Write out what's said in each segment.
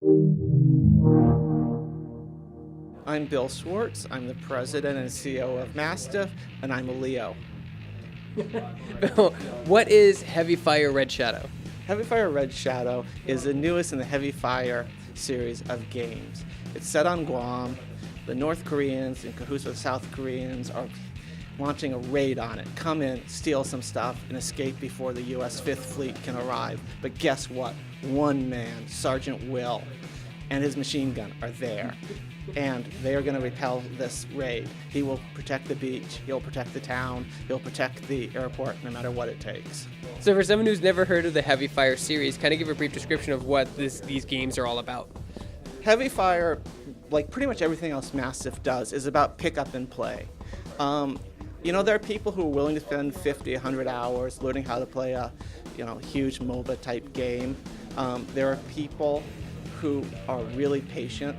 I'm Bill Schwartz. I'm the president and CEO of Mastiff, and I'm a Leo. Bill, what is Heavy Fire Red Shadow? Heavy Fire Red Shadow is the newest in the Heavy Fire series of games. It's set on Guam. The North Koreans, in cahoots with the South Koreans, are launching a raid on it. Come in, steal some stuff, and escape before the U.S. Fifth Fleet can arrive. But guess what? One man, Sergeant Will, and his machine gun are there. And they are going to repel this raid. He will protect the beach, he'll protect the town, he'll protect the airport, no matter what it takes. So for someone who's never heard of the Heavy Fire series, kind of give a brief description of what these games are all about. Heavy Fire, like pretty much everything else Mastiff does, is about pick up and play. There are people who are willing to spend 50, 100 hours learning how to play a huge MOBA type game. There are people who are really patient.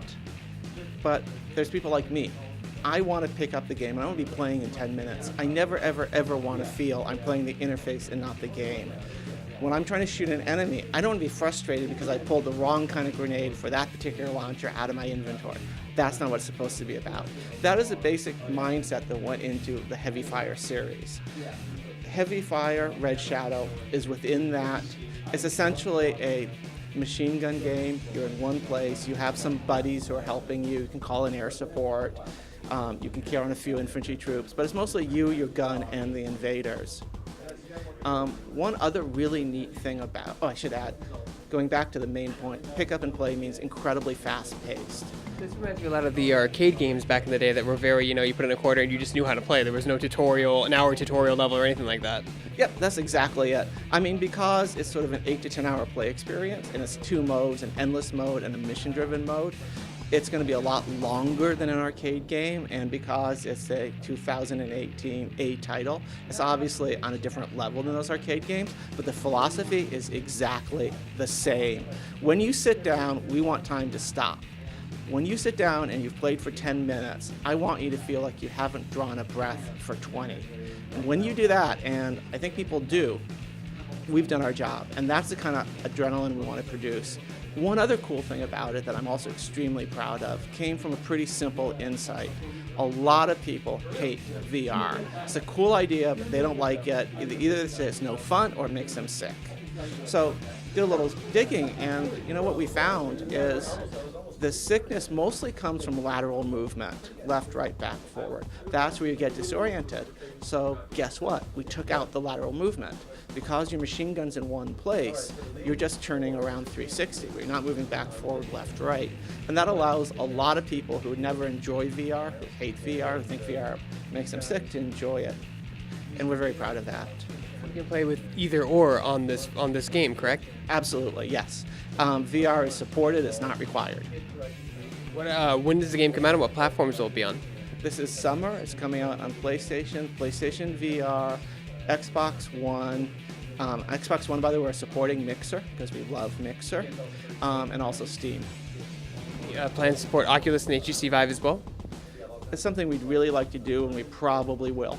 But there's people like me. I want to pick up the game. I want to be playing in 10 minutes. I never, ever, ever want to feel I'm playing the interface and not the game. When I'm trying to shoot an enemy, I don't want to be frustrated because I pulled the wrong kind of grenade for that particular launcher out of my inventory. That's not what it's supposed to be about. That is the basic mindset that went into the Heavy Fire series. Heavy Fire Red Shadow is within that. It's essentially a machine gun game. You're in one place. You have some buddies who are helping you. You can call in air support. You can carry on a few infantry troops, but it's mostly you, your gun, and the invaders. One other really neat thing I should add, going back to the main point, pick up and play means incredibly fast-paced. This reminds me a lot of the arcade games back in the day that were very, you put in a quarter and you just knew how to play. There was no tutorial, an hour tutorial level or anything like that. Yep, that's exactly it. Because it's sort of an 8 to 10 hour play experience, and it's two modes, an endless mode and a mission-driven mode, it's going to be a lot longer than an arcade game, and because it's a 2018 A title, it's obviously on a different level than those arcade games, but the philosophy is exactly the same. When you sit down, we want time to stop. When you sit down and you've played for 10 minutes, I want you to feel like you haven't drawn a breath for 20. And when you do that, and I think people do, we've done our job. And that's the kind of adrenaline we want to produce. One other cool thing about it that I'm also extremely proud of came from a pretty simple insight. A lot of people hate VR. It's a cool idea, but they don't like it. Either they say it's no fun or it makes them sick. So did a little digging, and what we found is the sickness mostly comes from lateral movement, left, right, back, forward. That's where you get disoriented. So guess what? We took out the lateral movement. Because your machine gun's in one place, you're just turning around 360. You're not moving back, forward, left, right. And that allows a lot of people who would never enjoy VR, who hate VR, who think VR makes them sick, to enjoy it. And we're very proud of that. You can play with either or on this game, correct? Absolutely, yes. VR is supported, it's not required. When does the game come out and what platforms will it be on? This is summer. It's coming out on PlayStation VR, Xbox One. Xbox One, by the way, we're supporting Mixer because we love Mixer, and also Steam. Plan to support Oculus and HTC Vive as well? It's something we'd really like to do, and we probably will.